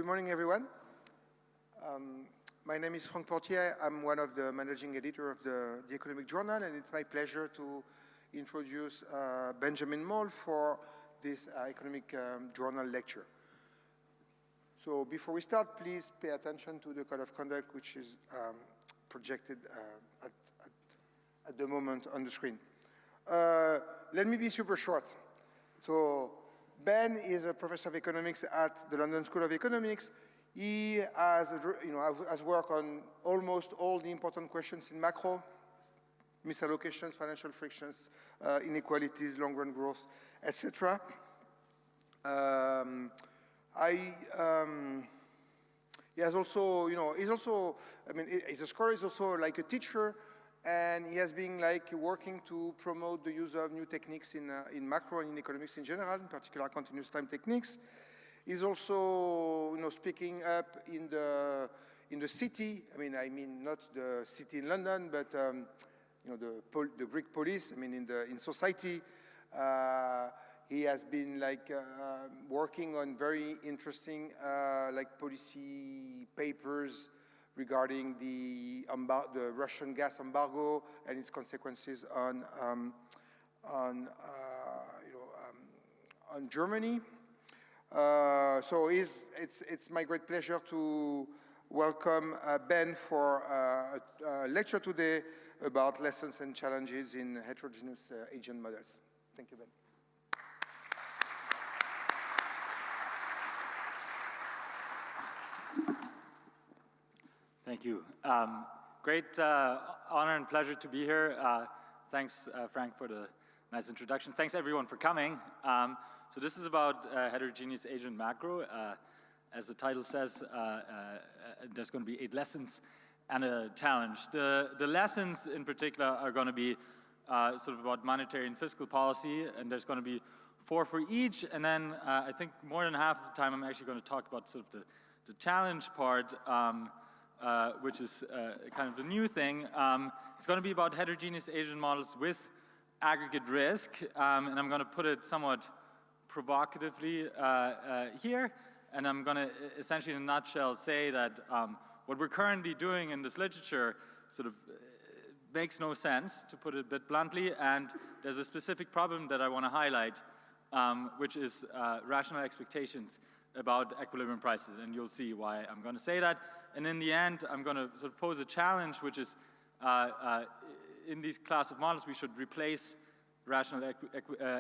Good morning, everyone. My name is Franck Portier. I'm one of the managing editor of the Economic Journal, and it's my pleasure to introduce Benjamin Moll for this Economic Journal lecture. So before we start, please pay attention to the code of conduct, which is projected at the moment on the screen. Let me be super short. So Ben is a professor of economics at the London School of Economics. He has worked on almost all the important questions in macro: misallocations, financial frictions, inequalities, long-run growth, etc. He has also, he's a scholar, he's also like a teacher, and he has been like working to promote the use of new techniques in macro and in economics in general, in particular continuous time techniques. He's also, speaking up in the city. I mean not the city in London, but the Greek police. In society. He has been working on very interesting policy papers regarding the Russian gas embargo and its consequences on Germany. So it's my great pleasure to welcome Ben for a lecture today about lessons and challenges in heterogeneous agent models. Thank you, Ben. Thank you. Great honor and pleasure to be here. Thanks, Frank, for the nice introduction. Thanks, everyone, for coming. So this is about heterogeneous agent macro. As the title says, there's going to be 8 lessons and a challenge. The lessons, in particular, are going to be sort of about monetary and fiscal policy, and there's going to be 4 for each. And then I think more than half of the time I'm actually going to talk about sort of the challenge part, which is kind of the new thing. It's going to be about heterogeneous agent models with aggregate risk, and I'm going to put it somewhat provocatively here, and I'm going to essentially in a nutshell say that what we're currently doing in this literature sort of makes no sense, to put it a bit bluntly, and there's a specific problem that I want to highlight, which is rational expectations about equilibrium prices, and you'll see why I'm going to say that. And in the end, I'm going to sort of pose a challenge, which is in these class of models, we should replace rational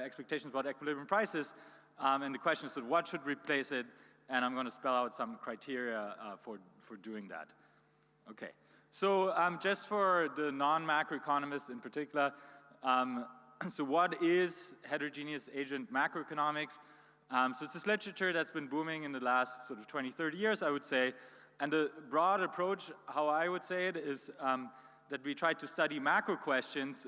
expectations about equilibrium prices. And the question is, sort of, what should replace it? And I'm going to spell out some criteria for doing that. Okay. So just for the non-macroeconomists in particular, so what is heterogeneous agent macroeconomics? So it's this literature that's been booming in the last sort of 20, 30 years, I would say. And the broad approach, how I would say it, is that we try to study macro questions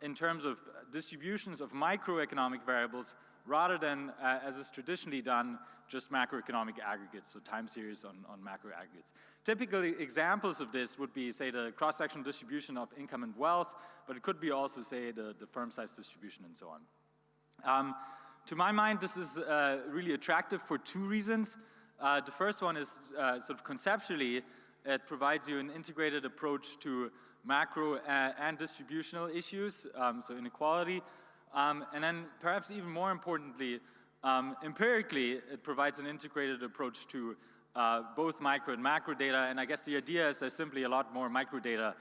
in terms of distributions of microeconomic variables rather than, as is traditionally done, just macroeconomic aggregates, so time series on macro aggregates. Typical examples of this would be, say, the cross-sectional distribution of income and wealth, but it could be also, say, the firm size distribution and so on. To my mind, this is really attractive for 2 reasons. The first one is sort of conceptually, it provides you an integrated approach to macro and distributional issues, so inequality. And then perhaps even more importantly, empirically, it provides an integrated approach to both micro and macro data. And I guess the idea is there's simply a lot more micro data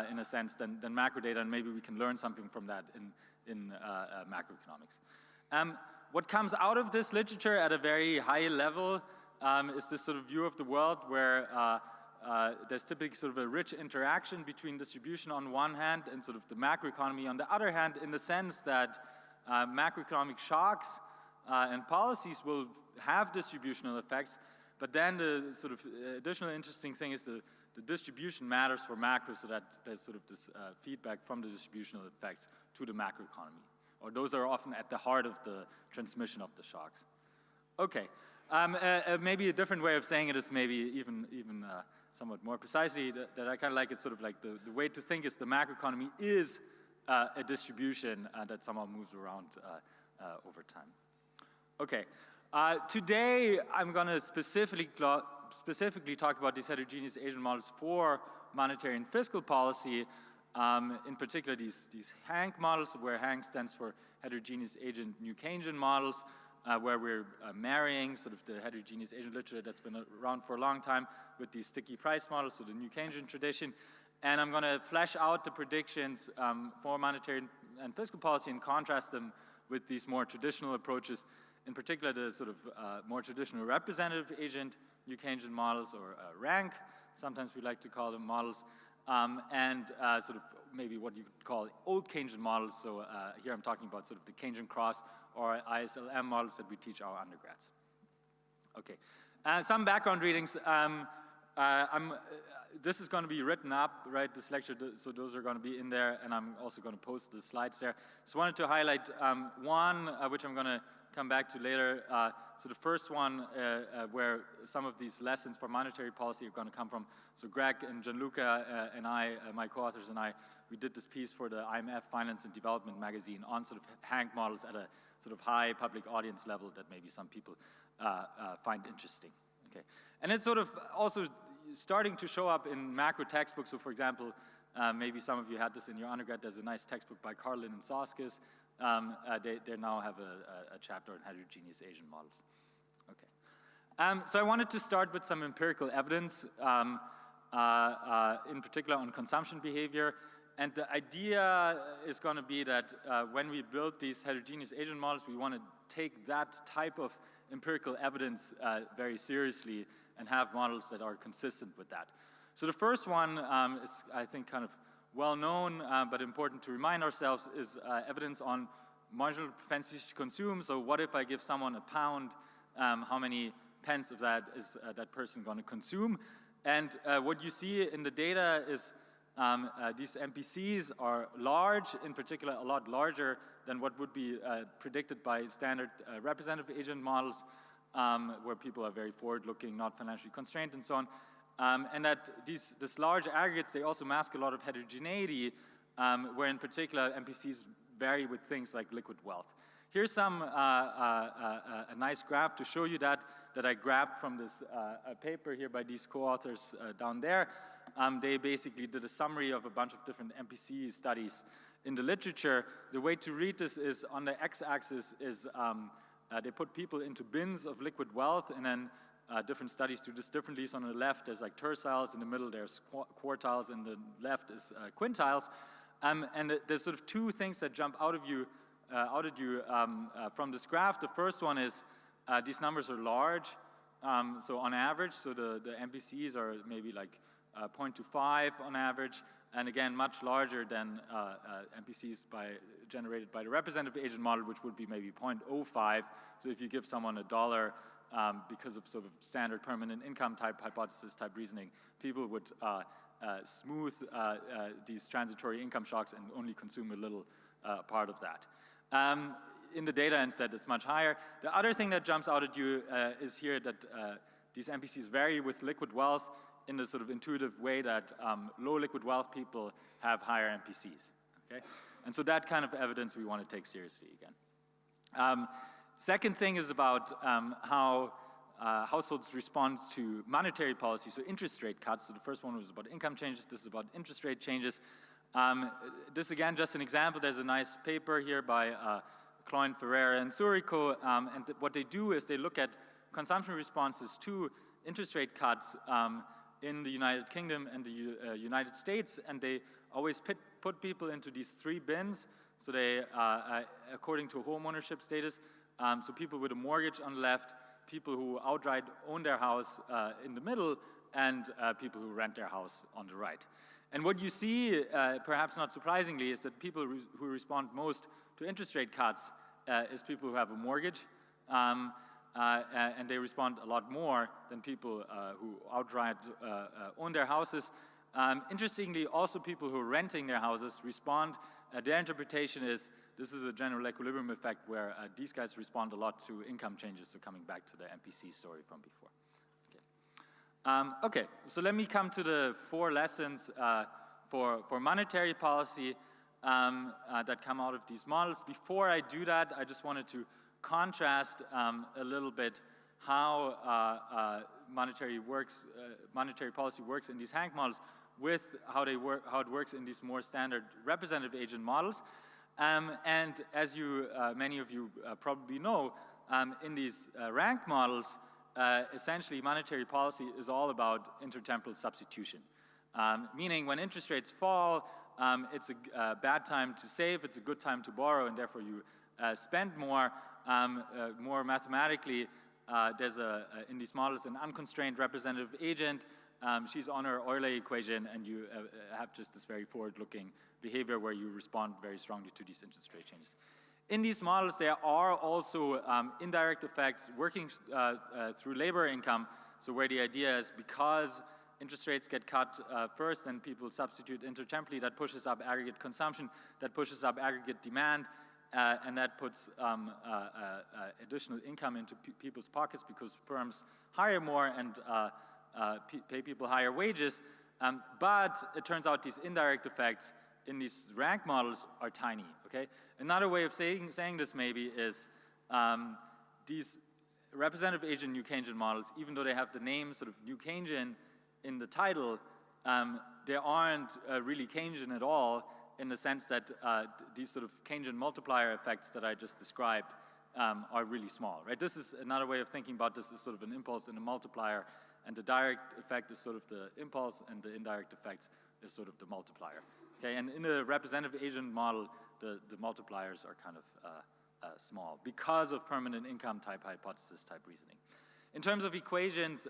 in a sense than macro data, and maybe we can learn something from that in macroeconomics. What comes out of this literature at a very high level is this sort of view of the world where there's typically sort of a rich interaction between distribution on one hand and sort of the macroeconomy on the other hand, in the sense that macroeconomic shocks and policies will have distributional effects, but then the sort of additional interesting thing is the distribution matters for macro, so that there's sort of this feedback from the distributional effects to the macroeconomy. Or those are often at the heart of the transmission of the shocks. Okay, maybe a different way of saying it is maybe even somewhat more precisely that I kind of like it sort of like the way to think is the macroeconomy is a distribution that somehow moves around over time. Okay, Today, I'm going to specifically talk about these heterogeneous agent models for monetary and fiscal policy, in particular these HANK models, where HANK stands for Heterogeneous Agent New Keynesian models, where we're marrying sort of the heterogeneous agent literature that's been around for a long time with these sticky price models, so the New Keynesian tradition. And I'm going to flesh out the predictions for monetary and fiscal policy and contrast them with these more traditional approaches, in particular the sort of more traditional representative agent New Keynesian models, or rank, sometimes we like to call them models, and sort of maybe what you could call old Keynesian models. So here I'm talking about sort of the Keynesian cross or ISLM models that we teach our undergrads. Okay, some background readings. This is going to be written up, right, this lecture, so those are going to be in there, and I'm also going to post the slides there. So I wanted to highlight one, which I'm going to come back to later. So the first one, where some of these lessons for monetary policy are going to come from. So Greg and Gianluca and I, my co-authors and I, we did this piece for the IMF Finance and Development magazine on sort of HANK models at a sort of high public audience level that maybe some people find interesting. Okay, and it's sort of also starting to show up in macro textbooks. So for example, maybe some of you had this in your undergrad. There's a nice textbook by Carlin and Soskis. They now have a chapter on heterogeneous Asian models. Okay, so I wanted to start with some empirical evidence, in particular on consumption behavior. And the idea is going to be that when we build these heterogeneous Asian models, we want to take that type of empirical evidence very seriously and have models that are consistent with that. So the first one is, I think, kind of well-known, but important to remind ourselves, is evidence on marginal propensity to consume. So what if I give someone £1, how many pence of that is that person going to consume? And what you see in the data is these MPCs are large, in particular a lot larger than what would be predicted by standard representative agent models, where people are very forward-looking, not financially constrained, and so on. And that this large aggregates, they also mask a lot of heterogeneity, where in particular MPCs vary with things like liquid wealth. Here's a nice graph to show you that I grabbed from this paper here by these co-authors down there. They basically did a summary of a bunch of different MPC studies in the literature. The way to read this is on the x-axis is they put people into bins of liquid wealth, and then different studies do this differently. So on the left, there's like terciles, in the middle, there's quartiles, and the left is quintiles. And there's sort of two things that jump out at you from this graph. The first one is these numbers are large. So on average, so the MPCs are maybe like 0.25 on average, and again, much larger than MPCs generated by the representative agent model, which would be maybe 0.05. So if you give someone $1 because of sort of standard permanent income type hypothesis type reasoning, people would smooth these transitory income shocks and only consume a little part of that. In the data instead, it's much higher. The other thing that jumps out at you is here that these MPCs vary with liquid wealth in the sort of intuitive way that low liquid wealth people have higher MPCs, okay? And so that kind of evidence we want to take seriously again. Second thing is about how households respond to monetary policy, so interest rate cuts. So the first one was about income changes, this is about interest rate changes. This again, just an example, there's a nice paper here by Cloyne, Ferreira, and Surico, and what they do is they look at consumption responses to interest rate cuts in the United Kingdom and the United States, and they always put people into these three bins. So they, according to home ownership status, so people with a mortgage on the left, people who outright own their house in the middle, and people who rent their house on the right. And what you see, perhaps not surprisingly, is that people who respond most to interest rate cuts is people who have a mortgage, and they respond a lot more than people who outright own their houses. Interestingly, also people who are renting their houses respond. Their interpretation is this is a general equilibrium effect where these guys respond a lot to income changes, so coming back to the MPC story from before. Okay, so let me come to the 4 lessons for monetary policy that come out of these models. Before I do that, I just wanted to contrast a little bit how monetary policy works in these Hank models with how it works in these more standard representative agent models. And as many of you probably know, in these rank models, essentially monetary policy is all about intertemporal substitution. Meaning when interest rates fall, it's a bad time to save, it's a good time to borrow, and therefore you spend more. More mathematically, there's in these models an unconstrained representative agent. She's on her Euler equation, and you have just this very forward-looking behavior where you respond very strongly to these interest rate changes. In these models, there are also indirect effects working through labor income. So where the idea is because interest rates get cut first and people substitute intertemporally, that pushes up aggregate consumption, that pushes up aggregate demand, and that puts additional income into people's pockets because firms hire more and pay people higher wages. But it turns out these indirect effects in these rank models are tiny, okay? Another way of saying this maybe is these representative agent New Keynesian models, even though they have the name sort of New Keynesian in the title, they aren't really Keynesian at all in the sense that these sort of Keynesian multiplier effects that I just described are really small, right? This is another way of thinking about this as sort of an impulse and a multiplier, and the direct effect is sort of the impulse and the indirect effects is sort of the multiplier. Okay, and in the representative agent model, the multipliers are kind of small because of permanent income type hypothesis type reasoning. In terms of equations,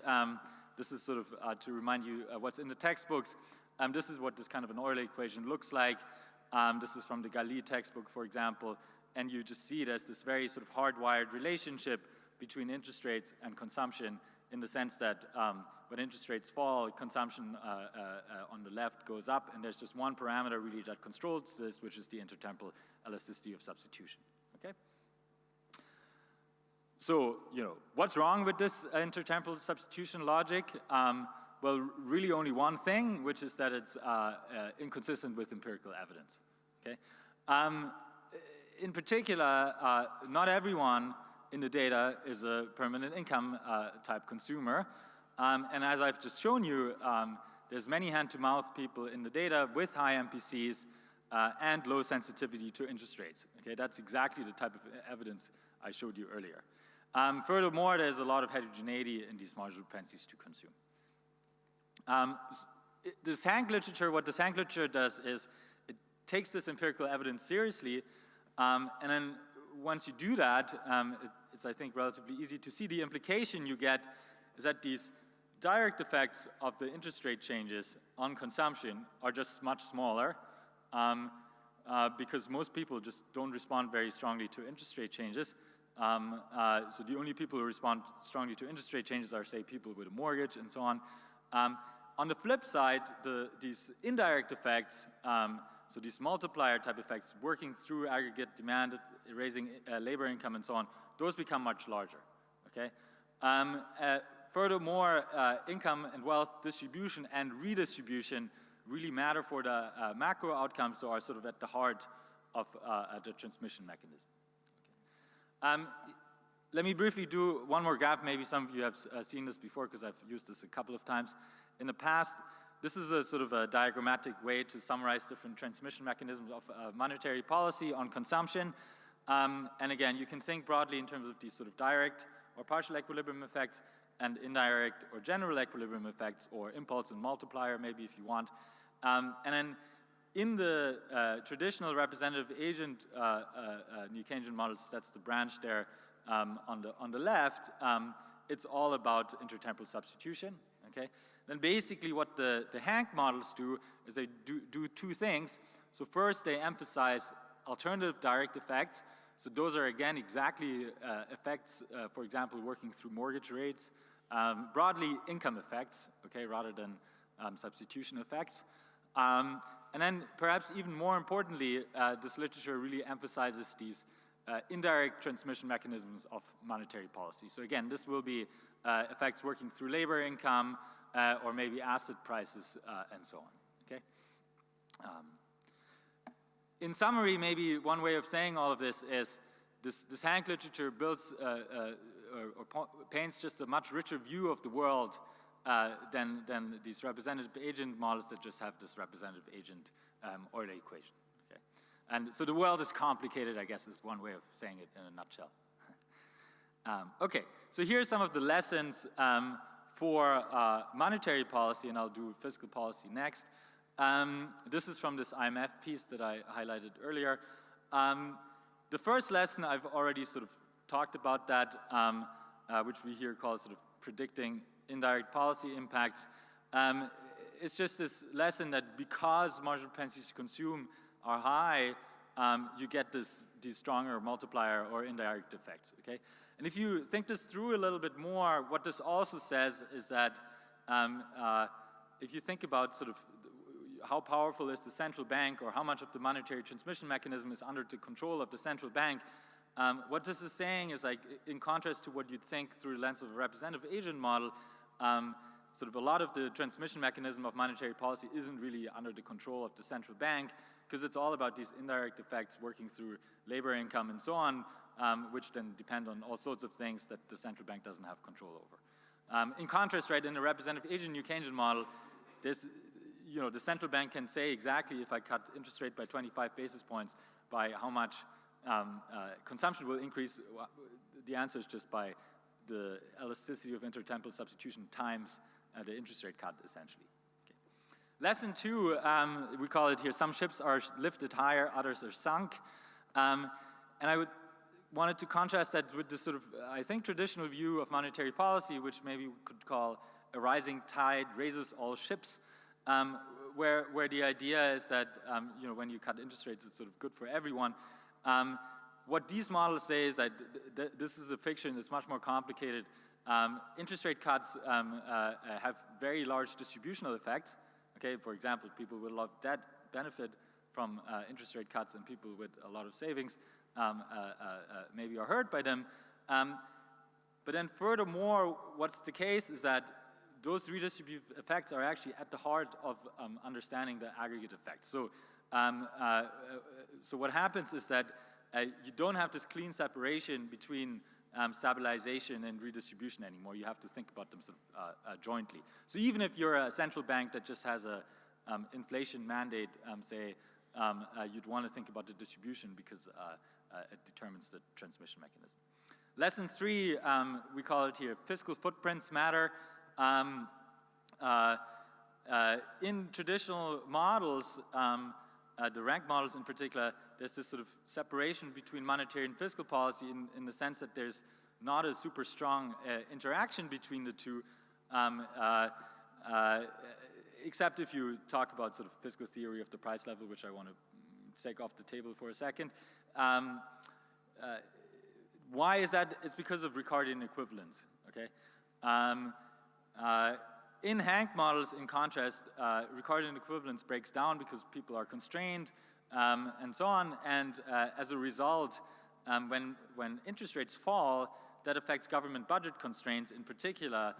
this is sort of to remind you what's in the textbooks. This is what this kind of an Euler equation looks like. This is from the Galli textbook, for example, and you just see it as this very sort of hardwired relationship between interest rates and consumption in the sense that when interest rates fall, consumption on the left goes up, and there's just one parameter really that controls this, which is the intertemporal elasticity of substitution, okay? So, what's wrong with this intertemporal substitution logic? Well, really only one thing, which is that it's inconsistent with empirical evidence, okay? In particular, not everyone in the data is a permanent income type consumer. And as I've just shown you, there's many hand-to-mouth people in the data with high MPCs and low sensitivity to interest rates. Okay, that's exactly the type of evidence I showed you earlier. Furthermore, there's a lot of heterogeneity in these marginal propensities to consume. This Hank literature, what this Hank literature does is it takes this empirical evidence seriously, and then once you do that, it's, I think, relatively easy to see the implication you get is that these direct effects of the interest rate changes on consumption are just much smaller because most people just don't respond very strongly to interest rate changes. So the only people who respond strongly to interest rate changes are, say, people with a mortgage and so on. On the flip side, these indirect effects, so these multiplier type effects working through aggregate demand, raising labor income and so on, those become much larger, okay? Furthermore, income and wealth distribution and redistribution really matter for the macro outcomes, so are sort of at the heart of the transmission mechanism. Okay. Let me briefly do one more graph. Maybe some of you have seen this before because I've used this a couple of times in the past. This is a sort of a diagrammatic way to summarize different transmission mechanisms of monetary policy on consumption. And again, you can think broadly in terms of these sort of direct or partial equilibrium effects and indirect or general equilibrium effects, or impulse and multiplier maybe if you want. And then in the traditional representative agent New Keynesian models, that's the branch there on the left, it's all about intertemporal substitution, okay? Then basically what the Hank models do is they do two things. So first they emphasize alternative direct effects. So those are again exactly effects, for example, working through mortgage rates, broadly income effects, okay, rather than substitution effects. And then perhaps even more importantly, this literature really emphasizes these indirect transmission mechanisms of monetary policy. So again, this will be effects working through labor income, or maybe asset prices, and so on, okay? In summary, maybe one way of saying all of this is this Hank literature builds or paints just a much richer view of the world than these representative agent models that just have this representative agent Euler equation. Okay? And so the world is complicated, I guess, is one way of saying it in a nutshell. Okay, so here are some of the lessons for monetary policy, and I'll do fiscal policy next. This is from this IMF piece that I highlighted earlier. The first lesson, I've already sort of talked about that, which we here call sort of predicting indirect policy impacts. It's just this lesson that because marginal propensities to consume are high, you get these stronger multiplier or indirect effects, okay? And if you think this through a little bit more, what this also says is that if you think about sort of how powerful is the central bank or how much of the monetary transmission mechanism is under the control of the central bank, what this is saying is, like, in contrast to what you'd think through the lens of a representative agent model, sort of a lot of the transmission mechanism of monetary policy isn't really under the control of the central bank, because it's all about these indirect effects working through labor income and so on, which then depend on all sorts of things that the central bank doesn't have control over. In contrast, right, in the representative agent New Keynesian model, there's, you know, the central bank can say exactly if I cut interest rate by 25 basis points by how much consumption will increase. The answer is just by the elasticity of intertemporal substitution times the interest rate cut, essentially. Okay. Lesson 2, we call it here, some ships are lifted higher, others are sunk. And I wanted to contrast that with the sort of, I think, traditional view of monetary policy, which maybe we could call a rising tide raises all ships, where the idea is that, you know, when you cut interest rates, it's sort of good for everyone. What these models say is that this is a fiction, it's much more complicated. Interest rate cuts have very large distributional effects. Okay, for example, people with a lot of debt benefit from interest rate cuts, and people with a lot of savings maybe are hurt by them. But then furthermore, what's the case is that those redistributive effects are actually at the heart of understanding the aggregate effect. So, so what happens is that you don't have this clean separation between stabilization and redistribution anymore. You have to think about them sort of jointly. So even if you're a central bank that just has a inflation mandate, say, you'd want to think about the distribution because it determines the transmission mechanism. Lesson 3, we call it here, fiscal footprints matter. In traditional models, the rank models in particular, there's this sort of separation between monetary and fiscal policy in the sense that there's not a super strong interaction between the two, except if you talk about sort of fiscal theory of the price level, which I want to take off the table for a second. Why is that? It's because of Ricardian equivalence, okay? In Hank models, in contrast, Ricardian equivalence breaks down because people are constrained and so on, and as a result, when interest rates fall, that affects government budget constraints. In particular,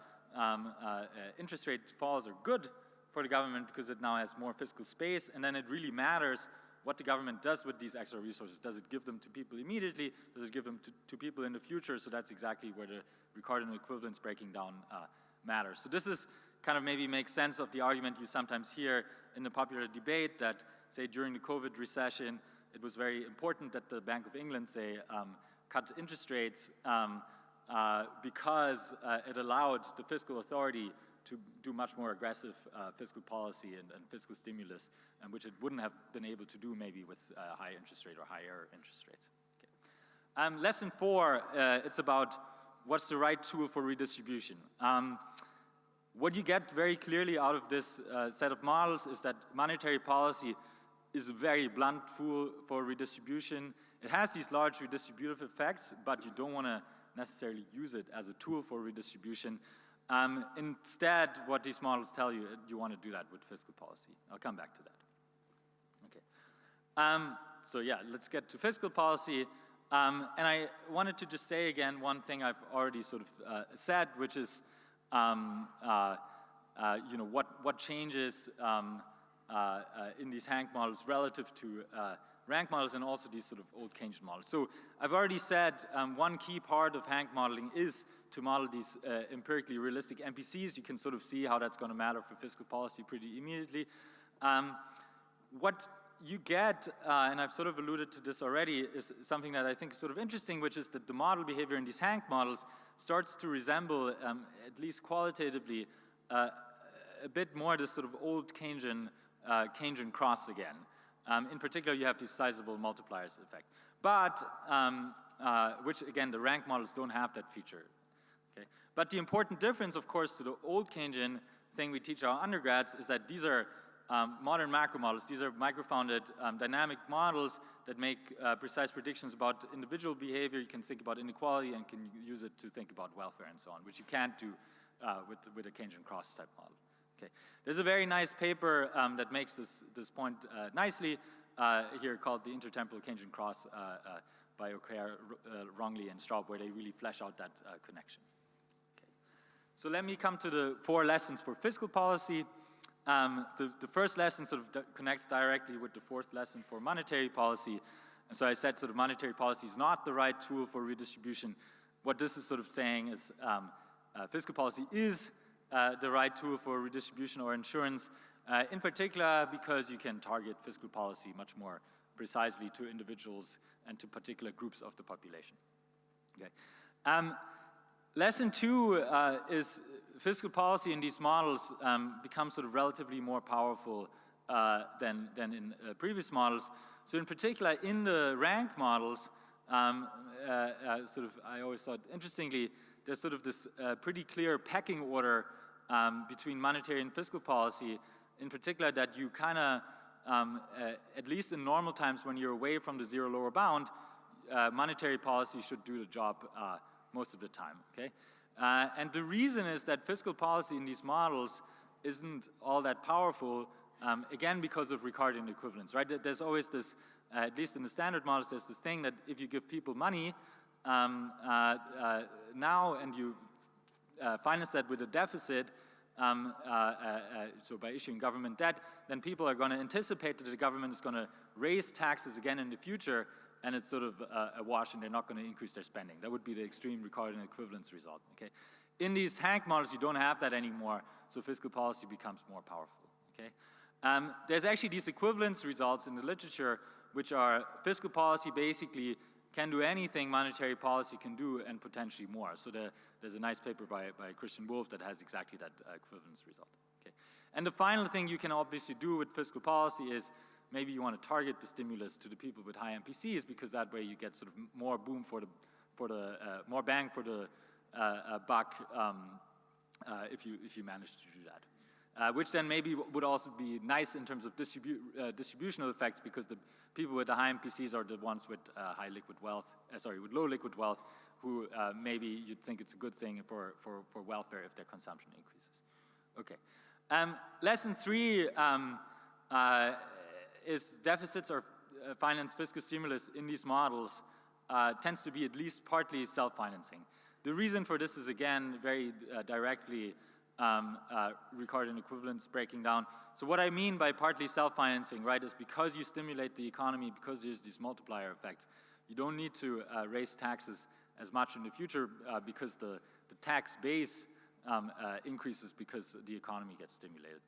interest rate falls are good for the government because it now has more fiscal space, and then it really matters what the government does with these extra resources. Does it give them to people immediately? Does it give them to people in the future? So that's exactly where the Ricardian equivalence breaking down matters. So this is kind of maybe makes sense of the argument you sometimes hear in the popular debate that, say, during the COVID recession, it was very important that the Bank of England, say, cut interest rates because it allowed the fiscal authority to do much more aggressive fiscal policy and fiscal stimulus, which it wouldn't have been able to do maybe with high interest rate or higher interest rates. Okay. Lesson 4, it's about what's the right tool for redistribution. What you get very clearly out of this set of models is that monetary policy is a very blunt tool for redistribution. It has these large redistributive effects, but you don't want to necessarily use it as a tool for redistribution. Instead, what these models tell you, you want to do that with fiscal policy. I'll come back to that. Okay. So yeah, let's get to fiscal policy. And I wanted to just say again one thing I've already sort of said, which is, you know, what changes in these Hank models relative to rank models and also these sort of old Keynesian models. So I've already said one key part of Hank modeling is to model these empirically realistic MPCs. You can sort of see how that's going to matter for fiscal policy pretty immediately. What you get, and I've sort of alluded to this already, is something that I think is sort of interesting, which is that the model behavior in these Hank models starts to resemble, at least qualitatively, a bit more this sort of old Keynesian cross again. In particular, you have this sizable multipliers effect. But, which again, the rank models don't have that feature. Okay? But the important difference, of course, to the old Keynesian thing we teach our undergrads is that these are modern macro models. These are micro-founded dynamic models that make precise predictions about individual behavior. You can think about inequality and can use it to think about welfare and so on, which you can't do with a Keynesian cross type model. Okay. There's a very nice paper that makes this point nicely here called the intertemporal Keynesian cross by O'Khare, Rongley, and Straub, where they really flesh out that connection. Okay. So let me come to the 4 lessons for fiscal policy. The first lesson sort of connects directly with the 4th lesson for monetary policy. And so I said sort of monetary policy is not the right tool for redistribution. What this is sort of saying is fiscal policy is the right tool for redistribution or insurance, in particular because you can target fiscal policy much more precisely to individuals and to particular groups of the population. Okay. Lesson 2 is fiscal policy in these models becomes sort of relatively more powerful than in previous models. So in particular, in the rank models, sort of I always thought interestingly, there's sort of this pretty clear pecking order between monetary and fiscal policy, in particular that you kind of, at least in normal times when you're away from the zero lower bound, monetary policy should do the job most of the time, okay? And the reason is that fiscal policy in these models isn't all that powerful, again, because of Ricardian equivalence, right? There's always this, at least in the standard models, there's this thing that if you give people money now and you finance that with a deficit, so by issuing government debt, then people are going to anticipate that the government is going to raise taxes again in the future, and it's sort of a wash, and they're not going to increase their spending. That would be the extreme Ricardian equivalence result. Okay, in these Hank models, you don't have that anymore, so fiscal policy becomes more powerful. Okay, there's actually these equivalence results in the literature, which are fiscal policy basically can do anything monetary policy can do and potentially more. So there's a nice paper by Christian Wolff that has exactly that equivalence result. Okay, and the final thing you can obviously do with fiscal policy is maybe you want to target the stimulus to the people with high MPCs because that way you get sort of more boom for the more bang for the buck if you manage to do that. Which then maybe would also be nice in terms of distributional effects because the people with the high MPCs are the ones with high liquid wealth, with low liquid wealth, who maybe you'd think it's a good thing for welfare if their consumption increases. Okay. Lesson 3 is deficits or finance fiscal stimulus in these models tends to be at least partly self-financing. The reason for this is, again, very directly Ricardian equivalence breaking down. So what I mean by partly self-financing, right, is because you stimulate the economy, because there's these multiplier effects, you don't need to raise taxes as much in the future because the tax base increases because the economy gets stimulated.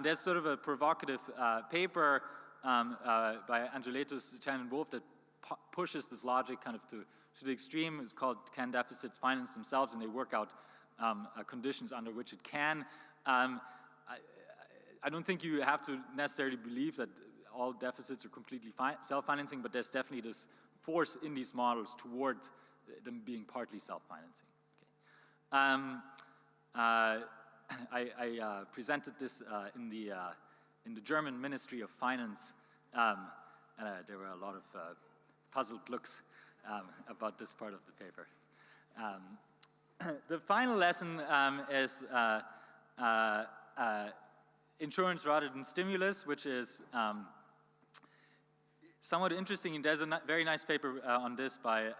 There's sort of a provocative paper by Angeletos, Chan, and Wolff that pushes this logic kind of to the extreme. It's called Can Deficits Finance Themselves, and they work out conditions under which it can. I don't think you have to necessarily believe that all deficits are completely self-financing, but there's definitely this force in these models toward them being partly self-financing. Okay. I presented this in the German Ministry of Finance, and there were a lot of puzzled looks about this part of the paper. The final lesson is insurance rather than stimulus, which is somewhat interesting. There's a very nice paper on this by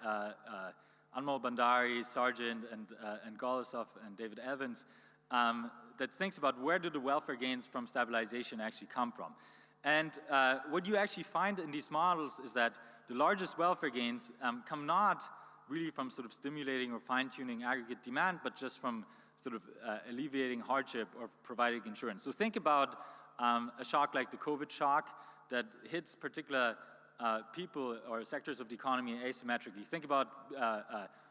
Anmol Bandari, Sargent, and Golisov, and David Evans that thinks about where do the welfare gains from stabilization actually come from. And what you actually find in these models is that the largest welfare gains come not really from sort of stimulating or fine-tuning aggregate demand, but just from sort of alleviating hardship or providing insurance. So think about a shock like the COVID shock that hits particular people or sectors of the economy asymmetrically. Think about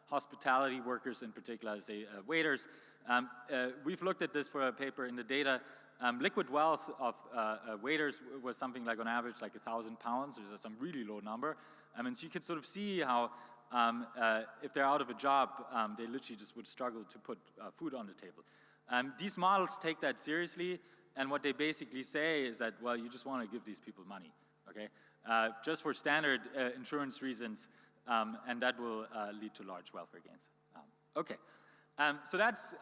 hospitality workers in particular, say waiters. We've looked at this for a paper in the data. Liquid wealth of waiters was something like on average like £1,000, which is some really low number. And so you could sort of see how if they're out of a job, they literally just would struggle to put food on the table. These models take that seriously, and what they basically say is that, well, you just want to give these people money, okay? Just for standard insurance reasons, and that will lead to large welfare gains. Okay, so that's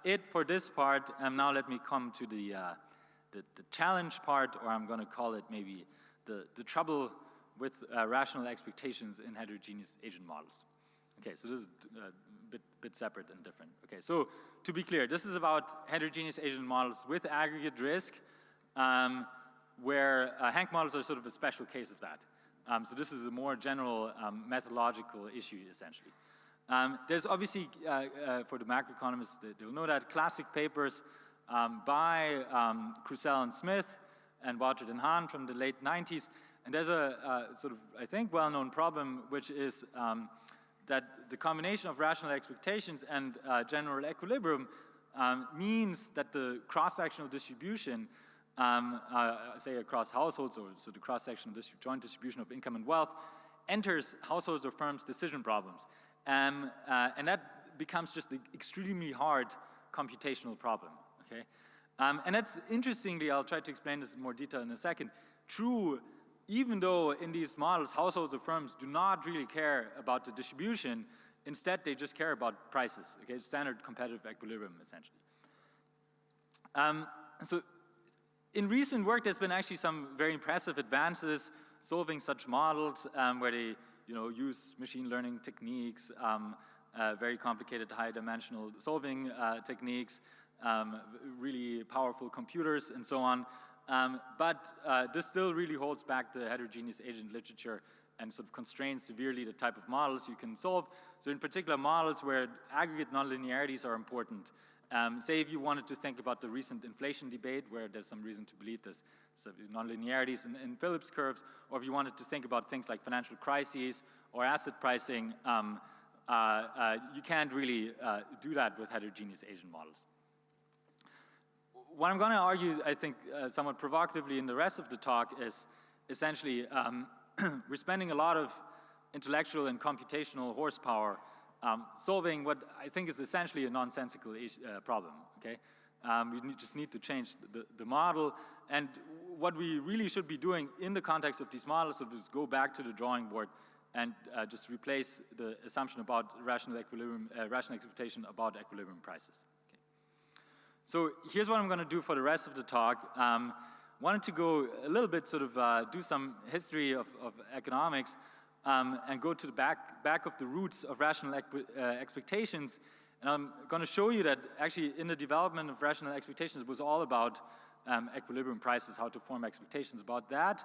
it for this part. Now let me come to the challenge part, or I'm going to call it maybe the trouble with rational expectations in heterogeneous agent models. Okay, so this is a bit separate and different. Okay, so to be clear, this is about heterogeneous agent models with aggregate risk, where Hank models are sort of a special case of that. So this is a more general methodological issue, essentially. There's obviously, for the macroeconomists, they'll know that classic papers by Krusell and Smith and Wouters and Hahn from the late 90s. And there's a sort of, I think, well-known problem, which is that the combination of rational expectations and general equilibrium means that the cross-sectional distribution, say across households, or so the cross-sectional joint distribution of income and wealth, enters households or firms' decision problems. And that becomes just an extremely hard computational problem, okay? And that's, interestingly, I'll try to explain this in more detail in a second, true even though in these models, households or firms do not really care about the distribution. Instead, they just care about prices, okay? Standard competitive equilibrium, essentially. So in recent work, there's been actually some very impressive advances solving such models where they use machine learning techniques, very complicated high-dimensional solving techniques, really powerful computers, and so on. But this still really holds back the heterogeneous agent literature and sort of constrains severely the type of models you can solve. So in particular, models where aggregate nonlinearities are important. Say if you wanted to think about the recent inflation debate, where there's some reason to believe there's some nonlinearities in Phillips curves, or if you wanted to think about things like financial crises or asset pricing, you can't really do that with heterogeneous agent models. What I'm going to argue, I think, somewhat provocatively in the rest of the talk is essentially we're spending a lot of intellectual and computational horsepower solving what I think is essentially a nonsensical problem, okay? We just need to change the model, and what we really should be doing in the context of these models is go back to the drawing board and just replace the assumption about rational equilibrium, rational expectation about equilibrium prices. Okay. So here's what I'm going to do for the rest of the talk. Wanted to go a little bit sort of do some history of economics and go to the back of the roots of rational expectations. And I'm going to show you that actually in the development of rational expectations it was all about equilibrium prices, how to form expectations about that.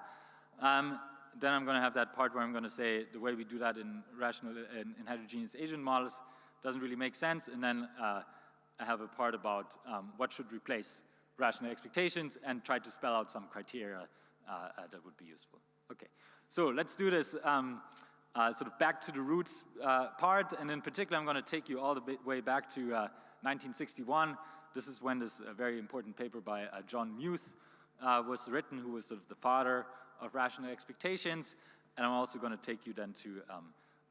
Then I'm going to have that part where I'm going to say the way we do that in heterogeneous agent models doesn't really make sense. And then I have a part about what should replace rational expectations and try to spell out some criteria that would be useful. Okay, so let's do this sort of back to the roots part, and in particular I'm going to take you all the way back to 1961. This is when this very important paper by John Muth was written, who was sort of the father of rational expectations, and I'm also going to take you then to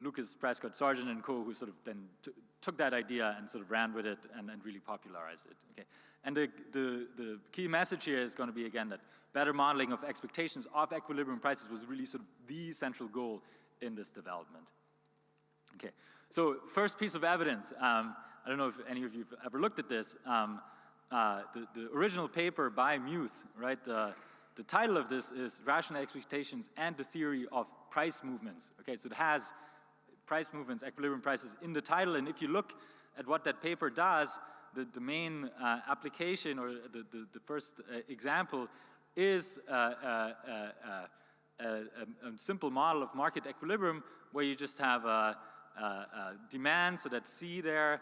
Lucas Prescott Sargent and co, who sort of then took that idea and sort of ran with it and really popularized it. Okay, and the key message here is going to be again that better modeling of expectations of equilibrium prices was really sort of the central goal in this development. Okay, so first piece of evidence. I don't know if any of you have ever looked at this. The original paper by Muth, right? The title of this is Rational Expectations and the Theory of Price Movements. Okay, so it has price movements, equilibrium prices in the title, and if you look at what that paper does, the main application or the first example is a simple model of market equilibrium where you just have a demand, so that's C there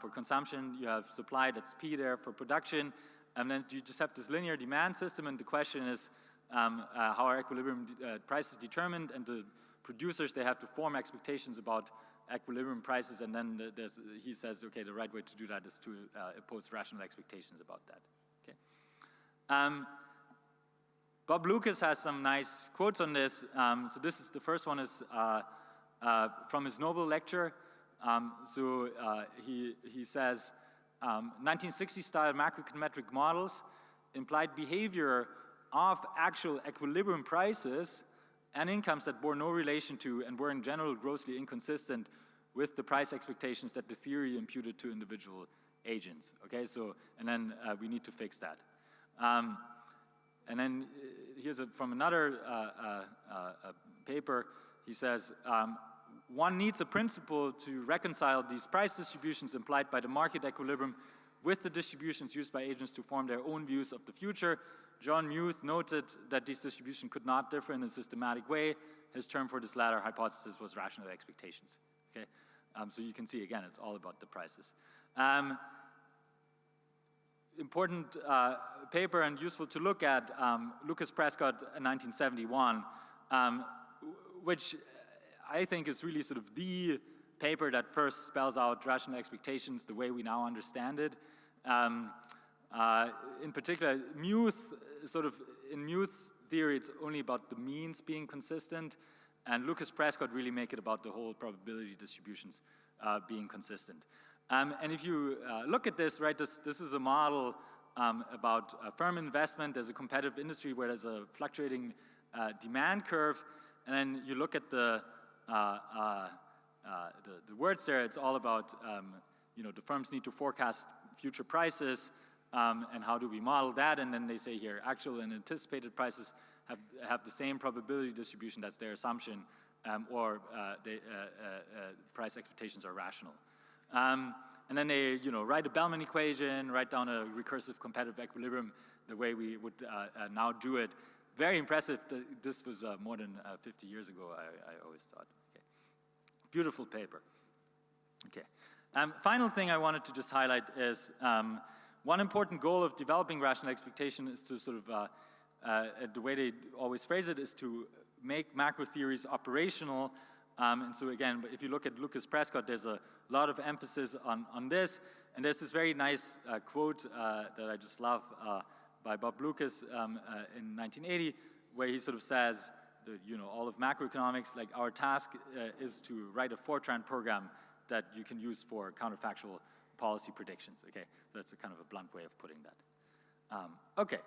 for consumption, you have supply, that's P there for production, and then you just have this linear demand system, and the question is how are equilibrium prices determined, and the producers, they have to form expectations about equilibrium prices, and then he says, okay, the right way to do that is to impose rational expectations about that. Okay. Bob Lucas has some nice quotes on this. So this is the first one is from his Nobel lecture. He says 1960 style macroeconometric models implied behavior of actual equilibrium prices and incomes that bore no relation to and were in general grossly inconsistent with the price expectations that the theory imputed to individual agents. Okay, so, and then we need to fix that. And then here's from another paper. He says, one needs a principle to reconcile these price distributions implied by the market equilibrium with the distributions used by agents to form their own views of the future. John Muth noted that these distributions could not differ in a systematic way. His term for this latter hypothesis was rational expectations. Okay, so you can see again, it's all about the prices. Important paper and useful to look at, Lucas Prescott, 1971, which I think is really sort of the paper that first spells out rational expectations the way we now understand it. In particular, Muth, in Muth's theory, it's only about the means being consistent, and Lucas Prescott really make it about the whole probability distributions being consistent. And if you look at this, right, this is a model about firm investment. There's a competitive industry where there's a fluctuating demand curve, and then you look at the words there. It's all about you know, the firms need to forecast future prices, and how do we model that? And then they say here, actual and anticipated prices have the same probability distribution. That's their assumption, or price expectations are rational. And then they, you know, write a Bellman equation, write down a recursive competitive equilibrium the way we would now do it. Very impressive. This was more than 50 years ago, I always thought. Okay. Beautiful paper. Okay. Final thing I wanted to just highlight is one important goal of developing rational expectation is to sort of, the way they always phrase it is to make macro theories operational. And so again, if you look at Lucas Prescott, there's a lot of emphasis on this. And there's this very nice quote that I just love by Bob Lucas in 1980, where he sort of says, you know, all of macroeconomics, like our task is to write a Fortran program that you can use for counterfactual policy predictions. Okay, so that's a kind of a blunt way of putting that. Okay,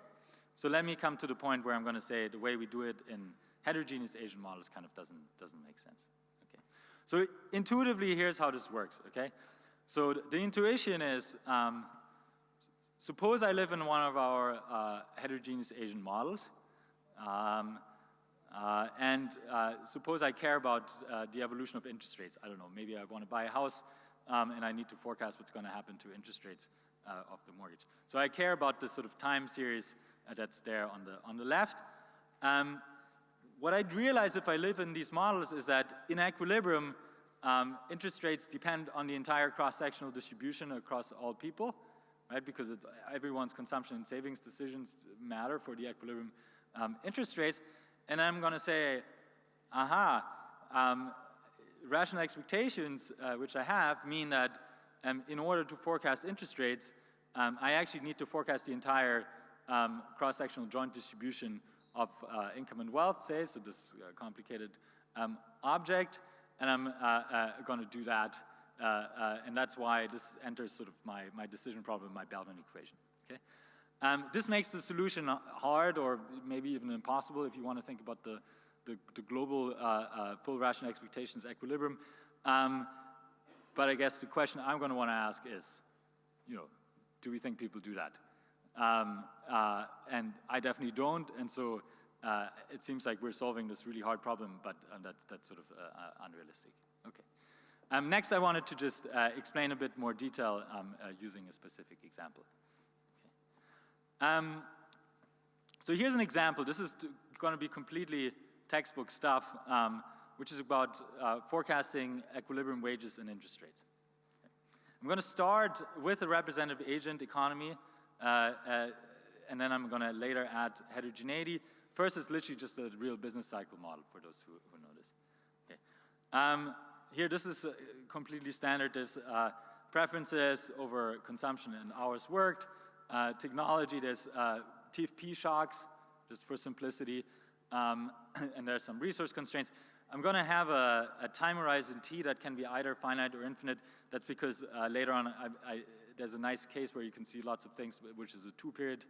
so let me come to the point where I'm going to say the way we do it in heterogeneous Asian models kind of doesn't make sense. Okay, so intuitively, here's how this works. Okay, so the intuition is, suppose I live in one of our heterogeneous Asian models, and suppose I care about the evolution of interest rates. I don't know, maybe I want to buy a house, and I need to forecast what's going to happen to interest rates of the mortgage. So I care about this sort of time series that's there on the left. What I'd realize if I live in these models is that in equilibrium, interest rates depend on the entire cross-sectional distribution across all people, right? Because everyone's consumption and savings decisions matter for the equilibrium interest rates. And I'm going to say, aha, rational expectations, which I have, mean that in order to forecast interest rates, I actually need to forecast the entire cross-sectional joint distribution of income and wealth, say, so this complicated object, and I'm going to do that, and that's why this enters sort of my decision problem, my Bellman equation. Okay, this makes the solution hard, or maybe even impossible, if you want to think about the global full rational expectations equilibrium. But I guess the question I'm going to want to ask is, you know, do we think people do that? And I definitely don't, and so it seems like we're solving this really hard problem, but that's sort of unrealistic. Okay. Next, I wanted to just explain a bit more detail using a specific example. Okay. So here's an example. This is going to be completely textbook stuff, which is about forecasting equilibrium wages and interest rates. Okay. I'm going to start with a representative agent economy, and then I'm going to later add heterogeneity. First, it's literally just a real business cycle model for those who know this. Okay. Here, this is completely standard. There's preferences over consumption and hours worked. Technology, there's TFP shocks, just for simplicity. And there's some resource constraints. I'm going to have a time horizon T that can be either finite or infinite. That's because later on, there's a nice case where you can see lots of things, which is a 2-period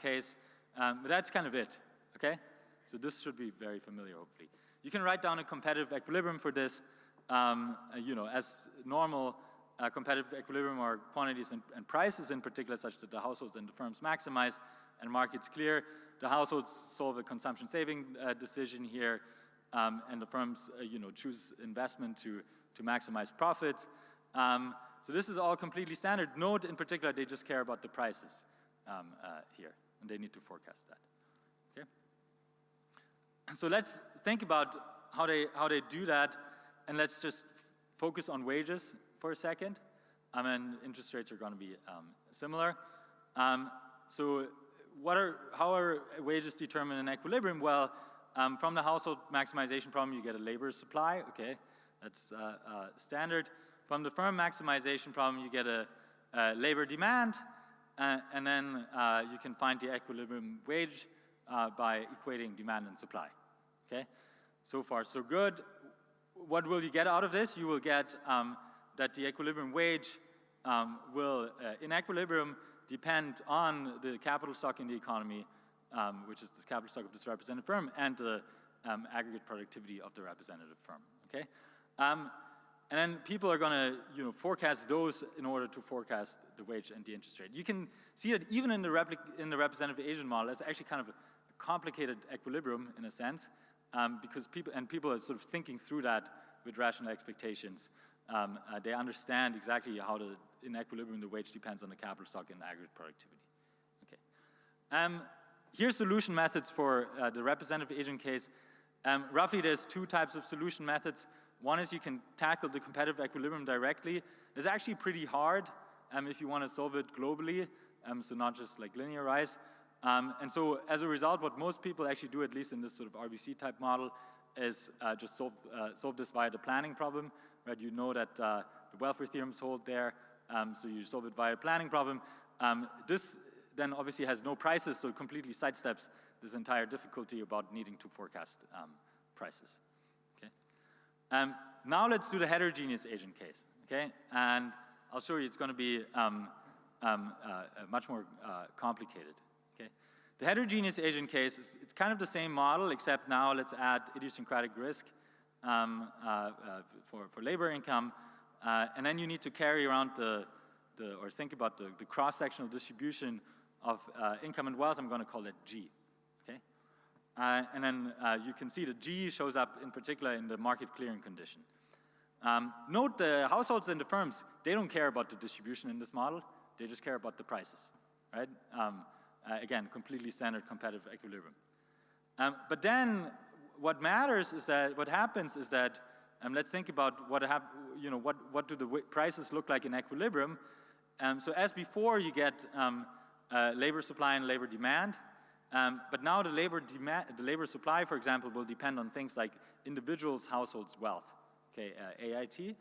case. But that's kind of it, okay? So this should be very familiar, hopefully. You can write down a competitive equilibrium for this. You know, as normal, competitive equilibrium are quantities and prices in particular, such that the households and the firms maximize and markets clear. The households solve a consumption saving decision here, and the firms, you know, choose investment to maximize profits. So this is all completely standard. Note in particular, they just care about the prices here, and they need to forecast that. Okay. So let's think about how they do that, and let's just focus on wages for a second. And interest rates are going to be similar. So how are wages determined in equilibrium? Well, from the household maximization problem, you get a labor supply. Okay, that's standard. From the firm maximization problem, you get a labor demand, and then you can find the equilibrium wage by equating demand and supply. Okay, so far so good. What will you get out of this? You will get that the equilibrium wage will, in equilibrium, depend on the capital stock in the economy, which is the capital stock of this representative firm, and the aggregate productivity of the representative firm. Okay, and then people are going to, forecast those in order to forecast the wage and the interest rate. You can see that even in the representative agent model, it's actually kind of a complicated equilibrium in a sense, because people are sort of thinking through that with rational expectations. They understand exactly how in equilibrium the wage depends on the capital stock and aggregate productivity. Okay. Here's solution methods for the representative agent case. Roughly there's 2 types of solution methods. One is you can tackle the competitive equilibrium directly. It's actually pretty hard if you want to solve it globally, so not just like linearize. And so as a result, what most people actually do, at least in this sort of RBC type model, is just solve this via the planning problem. Right? You know that the welfare theorems hold there, so you solve it via a planning problem. This then obviously has no prices, so it completely sidesteps this entire difficulty about needing to forecast prices. Okay. Now let's do the heterogeneous agent case. Okay, and I'll show you it's going to be much more complicated. Okay, the heterogeneous agent case it's kind of the same model, except now let's add idiosyncratic risk for labor income, and then you need to carry around or think about the cross-sectional distribution of income and wealth. I'm going to call it G. Okay, and then you can see that G shows up in particular in the market clearing condition. Note the households and the firms, they don't care about the distribution in this model, they just care about the prices, right? Again, completely standard competitive equilibrium. But then what matters is that, what happens is that, let's think about what do the prices look like in equilibrium. So as before, you get labor supply and labor demand, but now the labor supply, for example, will depend on things like individuals' households' wealth, okay, AIT.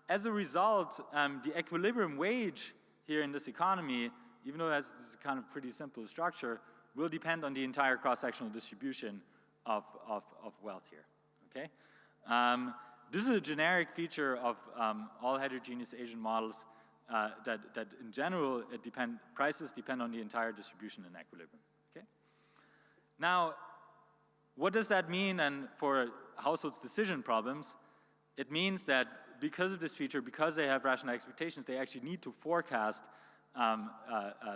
As a result, the equilibrium wage here in this economy, even though it has this kind of pretty simple structure, will depend on the entire cross-sectional distribution of wealth here, okay? This is a generic feature of all heterogeneous agent models that in general, prices depend on the entire distribution in equilibrium, okay? Now, what does that mean and for households' decision problems? It means that because of this feature, because they have rational expectations, they actually need to forecast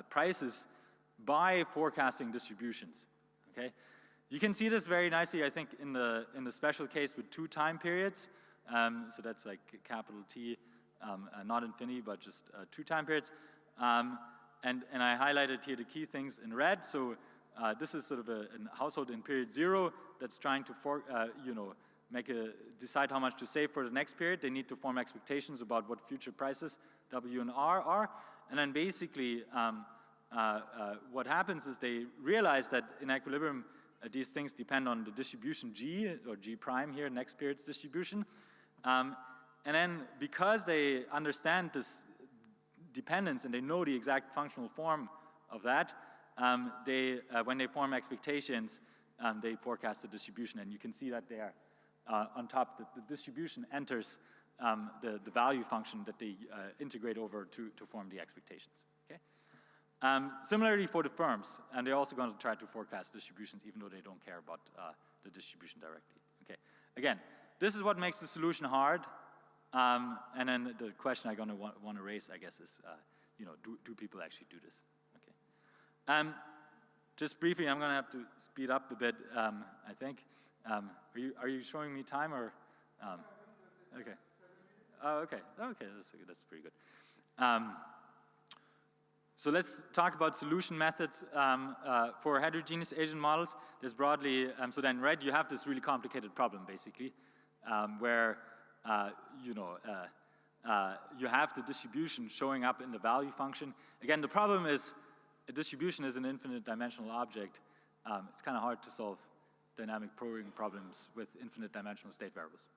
prices by forecasting distributions, okay? You can see this very nicely, I think, in the special case with 2 time periods. So that's like capital T, not infinity, but just 2 time periods. and I highlighted here the key things in red. So this is sort of a household in period 0 that's trying to decide how much to save for the next period. They need to form expectations about what future prices W and R are. And then basically what happens is they realize that in equilibrium these things depend on the distribution G, or G prime here, next period's distribution. And then because they understand this dependence and they know the exact functional form of that, when they form expectations, they forecast the distribution. And you can see that there on top, the distribution enters the value function that they integrate over to form the expectations. Okay? Similarly for the firms, and they're also going to try to forecast distributions even though they don't care about the distribution directly. Okay. Again, this is what makes the solution hard. And then the question I'm going to want to raise, I guess, is, do people actually do this? Okay. Just briefly, I'm going to have to speed up a bit, I think. Are you showing me time or? Okay. Oh, okay. Okay, that's pretty good. So let's talk about solution methods for heterogeneous agent models. There's broadly, so then red, you have this really complicated problem, basically, where you have the distribution showing up in the value function. Again, the problem is a distribution is an infinite dimensional object. It's kind of hard to solve dynamic programming problems with infinite dimensional state variables.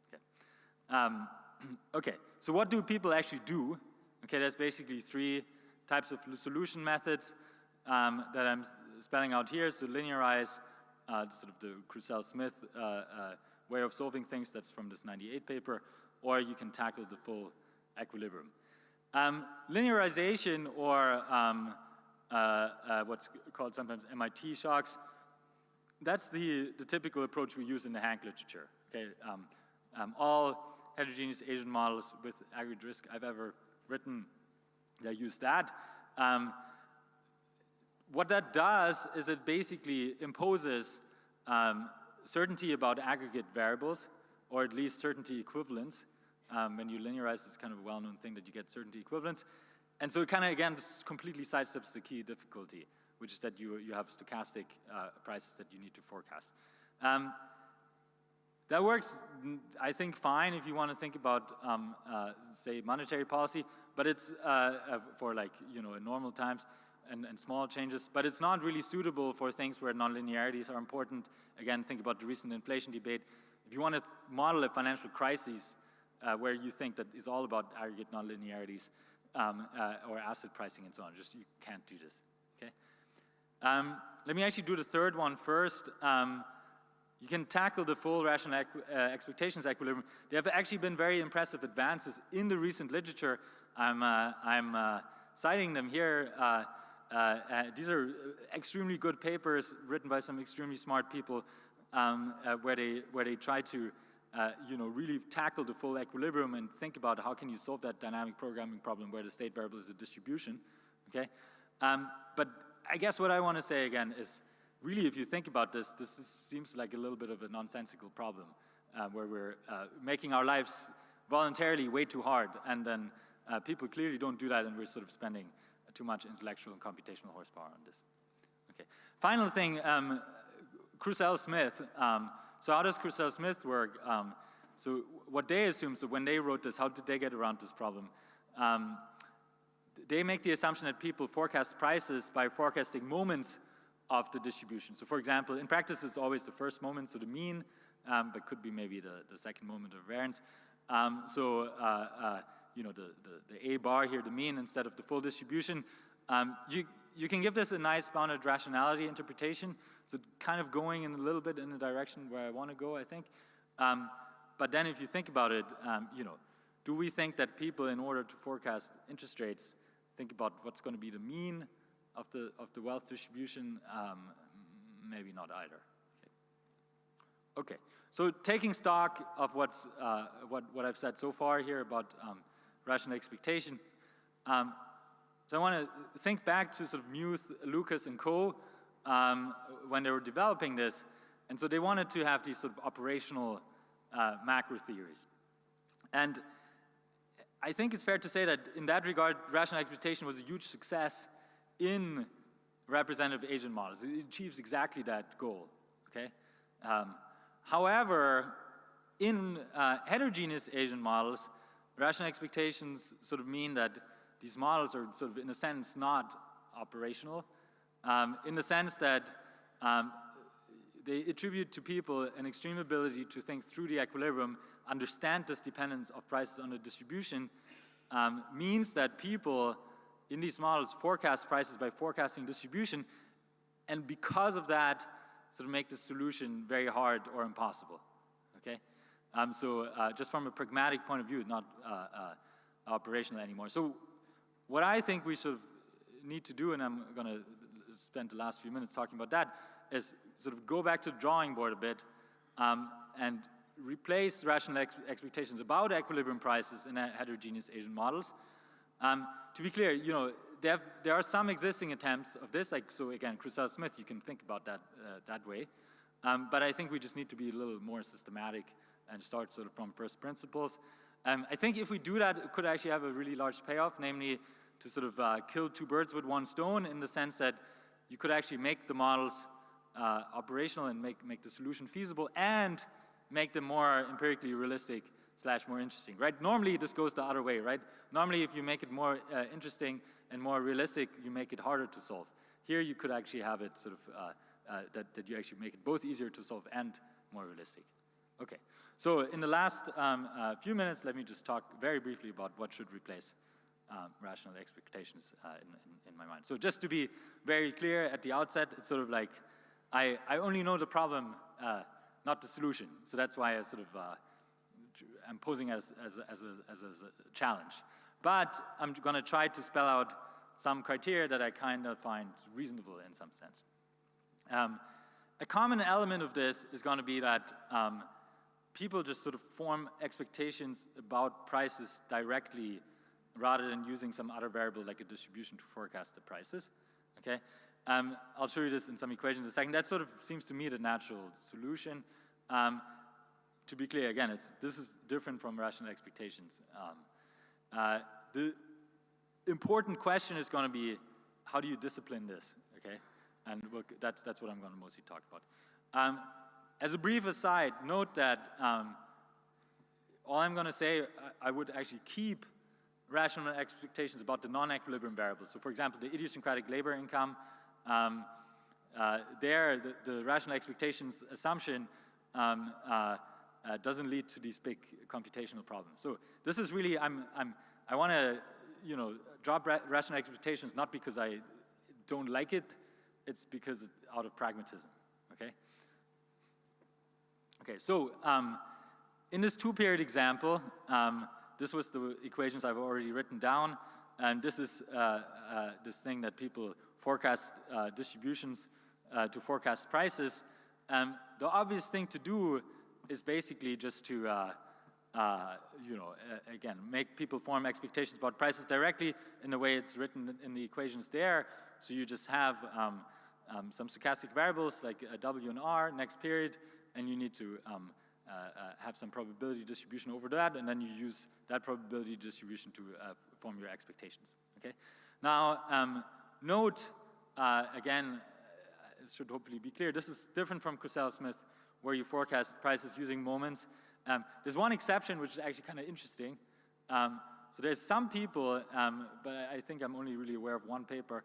Okay. Okay, so what do people actually do? Okay, there's basically 3 types of solution methods that I'm spelling out here. So linearize, sort of the Crucell-Smith way of solving things, that's from this 98 paper, or you can tackle the full equilibrium. Linearization, or what's called sometimes MIT shocks, that's the typical approach we use in the Hank literature. Okay, all heterogeneous agent models with aggregate risk I've ever written, they use that. What that does is it basically imposes certainty about aggregate variables, or at least certainty equivalence. When you linearize, it's kind of a well-known thing that you get certainty equivalence. And so it kind of, again, just completely sidesteps the key difficulty, which is that you have stochastic prices that you need to forecast. That works, I think, fine if you want to think about, say, monetary policy, but it's for in normal times and small changes, but it's not really suitable for things where nonlinearities are important. Again, think about the recent inflation debate. If you want to model a financial crisis where you think that is all about aggregate nonlinearities or asset pricing and so on, you can't do this, okay? Let me actually do the third one first. You can tackle the full rational expectations equilibrium. There have actually been very impressive advances in the recent literature. I'm citing them here. These are extremely good papers written by some extremely smart people where they try to really tackle the full equilibrium and think about how can you solve that dynamic programming problem where the state variable is a distribution, okay? But I guess what I want to say again is, really, if you think about this, seems like a little bit of a nonsensical problem where we're making our lives voluntarily way too hard, and then people clearly don't do that, and we're sort of spending too much intellectual and computational horsepower on this. Okay. Final thing, Crucell-Smith. So how does Crucell-Smith work? So what they assume, so when they wrote this, how did they get around this problem? They make the assumption that people forecast prices by forecasting moments of the distribution. So for example, in practice, it's always the first moment, so the mean, but could be maybe the second moment of variance. The A bar here, the mean, instead of the full distribution. You can give this a nice bounded rationality interpretation, so kind of going in a little bit in the direction where I want to go, I think. But then if you think about it, do we think that people, in order to forecast interest rates, think about what's going to be the mean of the wealth distribution? Maybe not either. Okay. So taking stock of what I've said so far here about rational expectations, so I want to think back to sort of Muth, Lucas, and co. When they were developing this, and so they wanted to have these sort of operational macro theories. And I think it's fair to say that in that regard, rational expectation was a huge success in representative agent models. It achieves exactly that goal, okay? However, in heterogeneous agent models, rational expectations sort of mean that these models are sort of, in a sense, not operational, in the sense that they attribute to people an extreme ability to think through the equilibrium, understand this dependence of prices on the distribution, means that people in these models forecast prices by forecasting distribution, and because of that, sort of make the solution very hard or impossible, okay? So just from a pragmatic point of view, not operational anymore. So what I think we sort of need to do, and I'm gonna spend the last few minutes talking about that, is sort of go back to the drawing board a bit and replace rational expectations about equilibrium prices in heterogeneous agent models. To be clear, you know, there are some existing attempts of this, like, so again, Crusell-Smith, you can think about that that way. But I think we just need to be a little more systematic and start sort of from first principles. I think if we do that, it could actually have a really large payoff, namely to sort of kill two birds with one stone, in the sense that you could actually make the models operational and make the solution feasible and make them more empirically realistic / more interesting, right? Normally this goes the other way, right? Normally if you make it more interesting and more realistic, you make it harder to solve. Here you could actually have it sort of, that you actually make it both easier to solve and more realistic. Okay, so in the last few minutes, let me just talk very briefly about what should replace rational expectations in my mind. So just to be very clear at the outset, it's sort of like, I only know the problem, not the solution. So that's why I sort of, I'm posing as a challenge. But I'm gonna try to spell out some criteria that I kind of find reasonable in some sense. A common element of this is gonna be that people just sort of form expectations about prices directly rather than using some other variable like a distribution to forecast the prices, okay? I'll show you this in some equations in a second. That sort of seems to me the natural solution. To be clear, again, this is different from rational expectations. The important question is going to be, how do you discipline this, okay? And that's what I'm going to mostly talk about. As a brief aside, note that all I'm going to say, I would actually keep rational expectations about the non-equilibrium variables. So for example, the idiosyncratic labor income, the rational expectations assumption doesn't lead to these big computational problems. So this is really, I want to, you know, drop rational expectations not because I don't like it, it's because it's out of pragmatism, okay? Okay, so in this two-period example, this was the equations I've already written down, and this is this thing that people forecast distributions to forecast prices. The obvious thing to do is basically just to, you know, again, make people form expectations about prices directly in the way it's written in the equations there. So you just have some stochastic variables like W and R, next period, and you need to have some probability distribution over that, and then you use that probability distribution to form your expectations, okay? Now, note, again, it should hopefully be clear, this is different from Crusell-Smith, where you forecast prices using moments. There's one exception, which is actually kind of interesting. So there's some people, but I think I'm only really aware of one paper,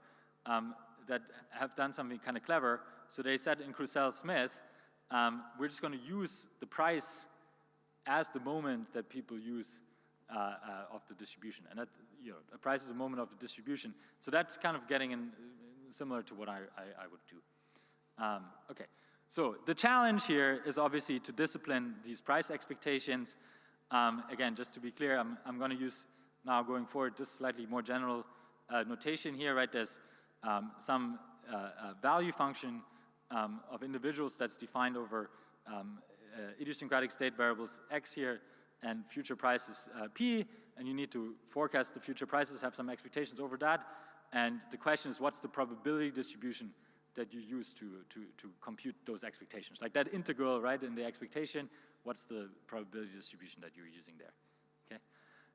that have done something kind of clever. So they said in Crusell-Smith, we're just going to use the price as the moment that people use of the distribution. And that, you know, a price is a moment of the distribution. So that's kind of getting in similar to what I would do. Okay, so the challenge here is obviously to discipline these price expectations. Again, just to be clear, I'm going to use now going forward this slightly more general notation here, right? There's some value function of individuals that's defined over idiosyncratic state variables x here and future prices p, and you need to forecast the future prices, have some expectations over that, and the question is what's the probability distribution that you use to compute those expectations. Like that integral, right, in the expectation, what's the probability distribution that you're using there, okay?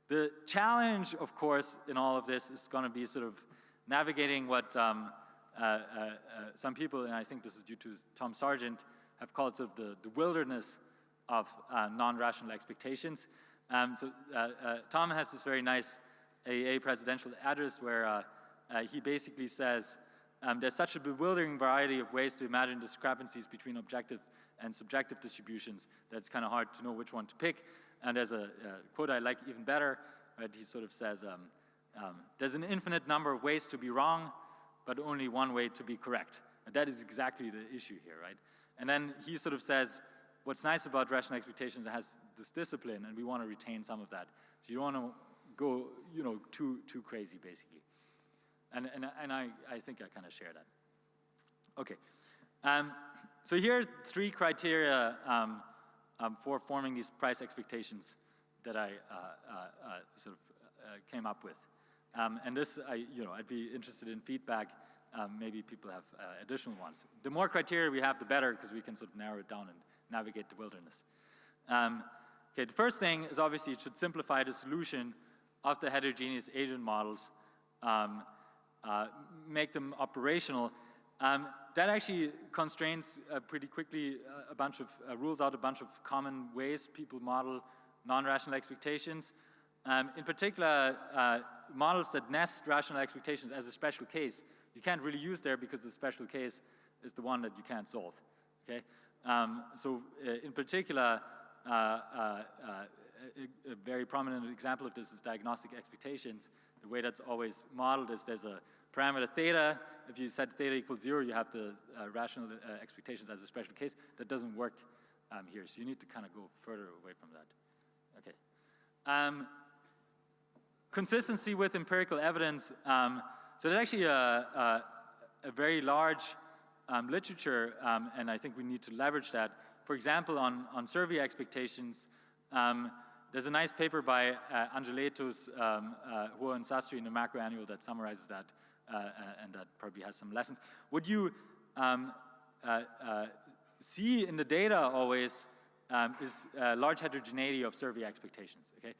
The challenge, of course, in all of this is going to be sort of navigating what some people, and I think this is due to Tom Sargent, have called sort of the wilderness of non-rational expectations. Tom has this very nice AA presidential address where he basically says, there's such a bewildering variety of ways to imagine discrepancies between objective and subjective distributions that it's kind of hard to know which one to pick. And there's a quote I like even better, right? He sort of says, there's an infinite number of ways to be wrong, but only one way to be correct. And that is exactly the issue here, right? And then he sort of says, what's nice about rational expectations, it has this discipline, and we want to retain some of that. So you don't want to go, you know, too crazy, basically. And I think I kind of share that. Okay. So here are 3 criteria for forming these price expectations that I sort of came up with. And this, I'd be interested in feedback. Maybe people have additional ones. The more criteria we have, the better, because we can sort of narrow it down and navigate the wilderness. Okay, the first thing is obviously it should simplify the solution of the heterogeneous agent models, make them operational. That actually constrains pretty quickly a bunch of, rules out a bunch of common ways people model non-rational expectations. In particular, models that nest rational expectations as a special case, you can't really use there because the special case is the one that you can't solve, okay? In particular, a very prominent example of this is diagnostic expectations. The way that's always modeled is there's a parameter theta. If you set theta equals 0, you have the rational expectations as a special case. That doesn't work here, so you need to kind of go further away from that. Okay. Consistency with empirical evidence. So there's actually a very large literature, and I think we need to leverage that. For example, on survey expectations, there's a nice paper by Angeletos, Hua and Sastry in the Macroannual that summarizes that, and that probably has some lessons. What you see in the data always is large heterogeneity of survey expectations, okay?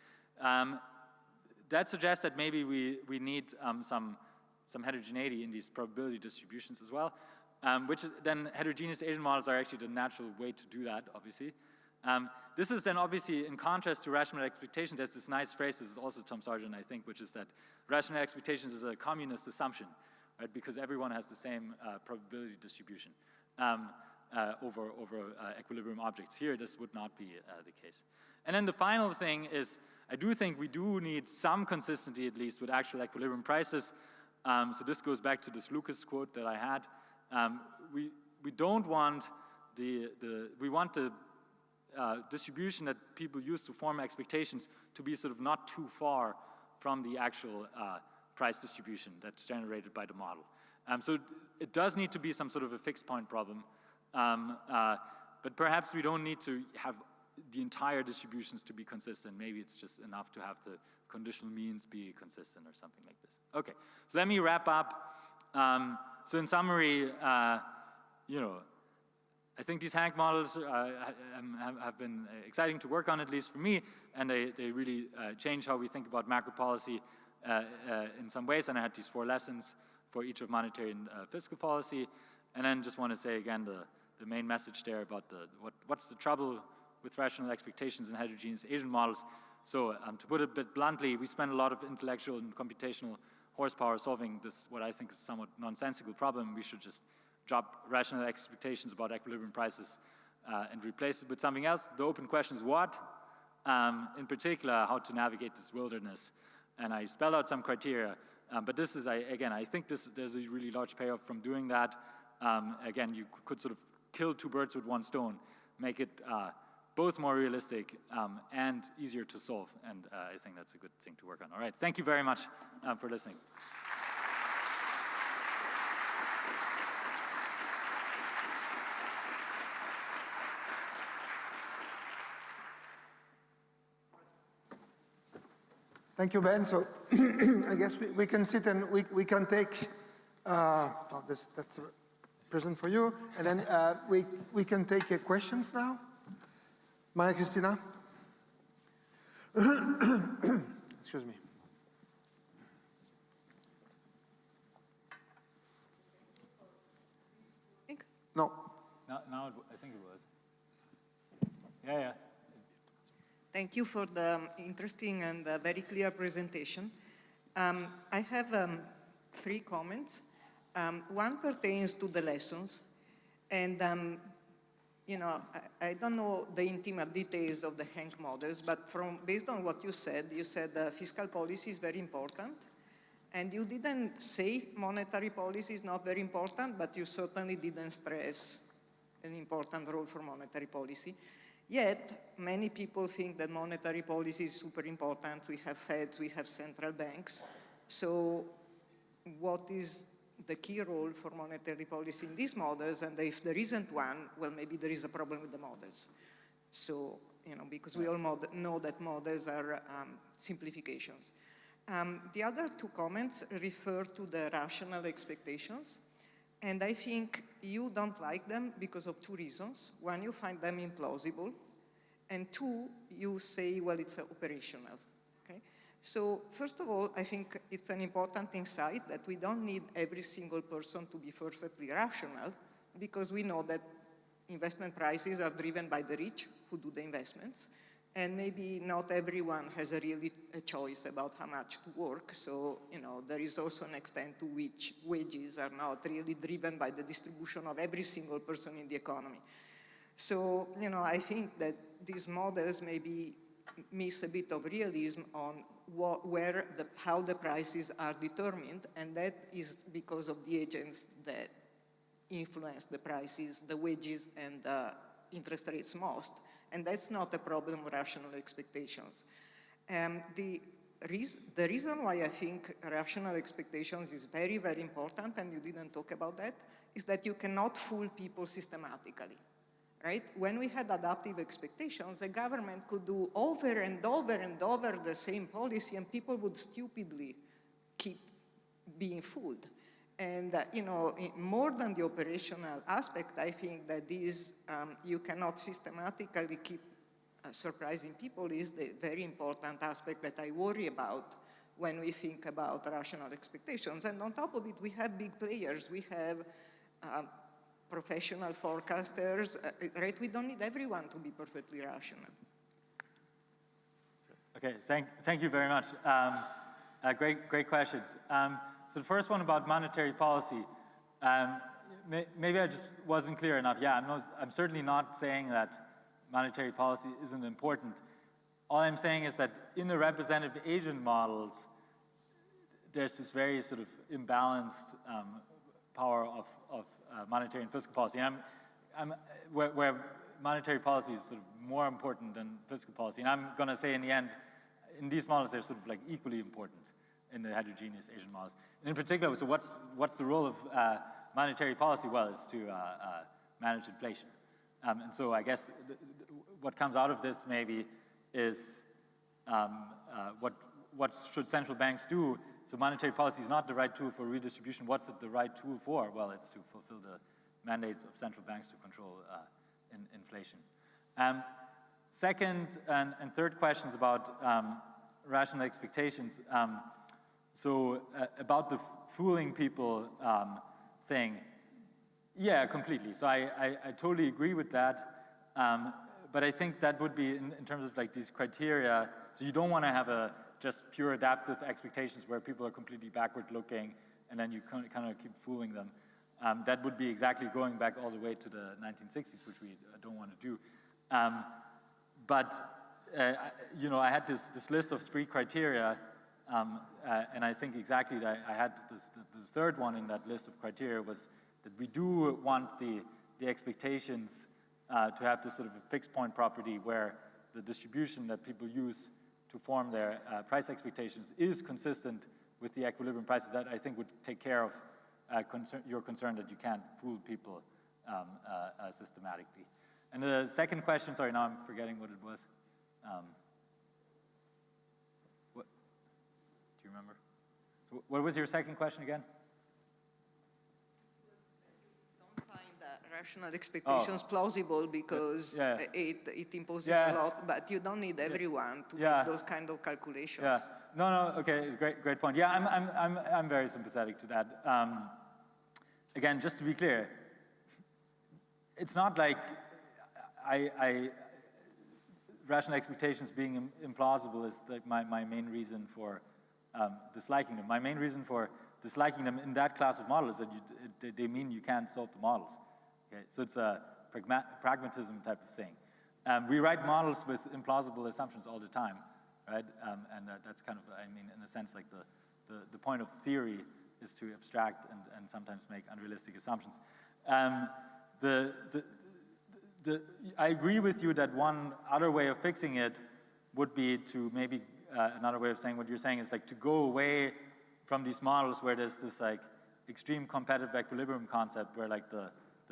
That suggests that maybe we need some heterogeneity in these probability distributions as well, which is then heterogeneous agent models are actually the natural way to do that, obviously. This is then obviously in contrast to rational expectations. There's this nice phrase, this is also Tom Sargent, I think, which is that rational expectations is a communist assumption, right? Because everyone has the same probability distribution over equilibrium objects. Here, this would not be the case. And then the final thing is, I do think we do need some consistency, at least, with actual equilibrium prices. So this goes back to this Lucas quote that I had. We don't want we want the distribution that people use to form expectations to be sort of not too far from the actual price distribution that's generated by the model. So it does need to be some sort of a fixed point problem, but perhaps we don't need to have the entire distributions to be consistent. Maybe it's just enough to have the conditional means be consistent or something like this. Okay, so let me wrap up. So in summary, I think these Hank models have been exciting to work on, at least for me, and they really change how we think about macro policy in some ways. And I had these 4 lessons for each of monetary and fiscal policy. And then just want to say again the main message there about what's the trouble with rational expectations and heterogeneous agent models. So to put it a bit bluntly, we spend a lot of intellectual and computational horsepower solving this, what I think is a somewhat nonsensical problem. We should just drop rational expectations about equilibrium prices and replace it with something else. The open question is what? In particular, how to navigate this wilderness. And I spelled out some criteria, but this is, again, I think there's a really large payoff from doing that. Again, you could sort of kill 2 birds with 1 stone, make it both more realistic and easier to solve, and I think that's a good thing to work on. All right, thank you very much for listening. Thank you, Ben. So I guess we can sit and we can take, that's a present for you. And then we can take questions now. Maria Cristina. Excuse me. No. Now I think it was. Yeah. Thank you for the interesting and very clear presentation. I have 3 comments. One pertains to the lessons. And, you know, I don't know the intimate details of the Hank models, but based on what you said fiscal policy is very important. And you didn't say monetary policy is not very important, but you certainly didn't stress an important role for monetary policy. Yet, many people think that monetary policy is super important. We have Feds, we have central banks. So what is the key role for monetary policy in these models? And if there isn't one, well, maybe there is a problem with the models. So, you know, because we all know that models are simplifications. The other 2 comments refer to the rational expectations. And I think you don't like them because of 2 reasons. 1, you find them implausible. And 2, you say, well, it's operational. Okay? So first of all, I think it's an important insight that we don't need every single person to be perfectly rational, because we know that investment prices are driven by the rich who do the investments. And maybe not everyone has a choice about how much to work. So, you know, there is also an extent to which wages are not really driven by the distribution of every single person in the economy. So, you know, I think that these models maybe miss a bit of realism on how the prices are determined, and that is because of the agents that influence the prices, the wages, and the interest rates most. And that's not a problem of rational expectations. The reason why I think rational expectations is very, very important, and you didn't talk about that, is that you cannot fool people systematically, right? When we had adaptive expectations, the government could do over and over and over the same policy, and people would stupidly keep being fooled. And, you know, more than the operational aspect, I think that you cannot systematically keep surprising people is the very important aspect that I worry about when we think about rational expectations. And on top of it, we have big players. We have professional forecasters, right? We don't need everyone to be perfectly rational. Okay, thank you very much. Great questions. So the first one about monetary policy, maybe I just wasn't clear enough. Yeah, I'm certainly not saying that monetary policy isn't important. All I'm saying is that in the representative agent models, there's this very sort of imbalanced power of monetary and fiscal policy. And where monetary policy is sort of more important than fiscal policy. And I'm going to say in the end, in these models, they're sort of like equally important in the heterogeneous agent models. And in particular, so what's the role of monetary policy? Well, it's to manage inflation. And so I guess what comes out of this maybe is what should central banks do? So monetary policy is not the right tool for redistribution. What's it the right tool for? Well, it's to fulfill the mandates of central banks to control inflation. Second and third questions about rational expectations. So about the fooling people thing, yeah, completely. So I totally agree with that. But I think that would be in terms of like these criteria. So you don't want to have just pure adaptive expectations where people are completely backward looking and then you kind of keep fooling them. That would be exactly going back all the way to the 1960s, which we don't want to do. You know, I had this list of 3 criteria, and I think exactly that I had the third one in that list of criteria was that we do want the expectations to have this sort of a fixed point property where the distribution that people use to form their price expectations is consistent with the equilibrium prices. That I think would take care of your concern that you can't fool people systematically. And the second question, sorry, now I'm forgetting what it was. What do you remember? So what was your second question again? Don't find rational expectations plausible because it imposes a lot, but you don't need everyone to make those kind of calculations. Yeah. No, okay, it's great point. Yeah, I'm very sympathetic to that. Again, just to be clear, it's not like rational expectations being implausible is like my main reason for disliking them. My main reason for disliking them in that class of models is that they mean you can't solve the models. Okay? So it's a pragmatism type of thing. We write models with implausible assumptions all the time, right? And that's kind of, I mean, in a sense, like the point of theory is to abstract and sometimes make unrealistic assumptions. I agree with you that one other way of fixing it would be to maybe, another way of saying what you're saying is like to go away from these models where there's this like extreme competitive equilibrium concept where like the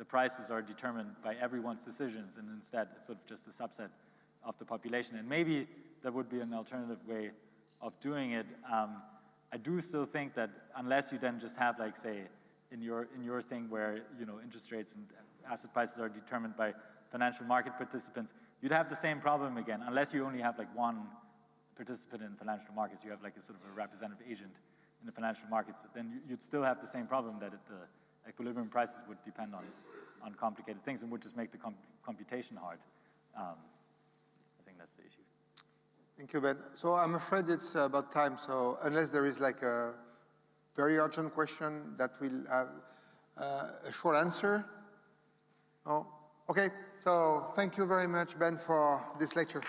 prices are determined by everyone's decisions and instead it's sort of just a subset of the population. And maybe that would be an alternative way of doing it. I do still think that unless you then just have like, say, in your thing where, you know, interest rates and asset prices are determined by financial market participants, you'd have the same problem again, unless you only have like one participant in financial markets, you have like a sort of a representative agent in the financial markets, then you'd still have the same problem that the equilibrium prices would depend on complicated things and would just make the computation hard. I think that's the issue. Thank you, Ben. So I'm afraid it's about time, so unless there is like a very urgent question that will have a short answer. Oh, okay, so thank you very much, Ben, for this lecture.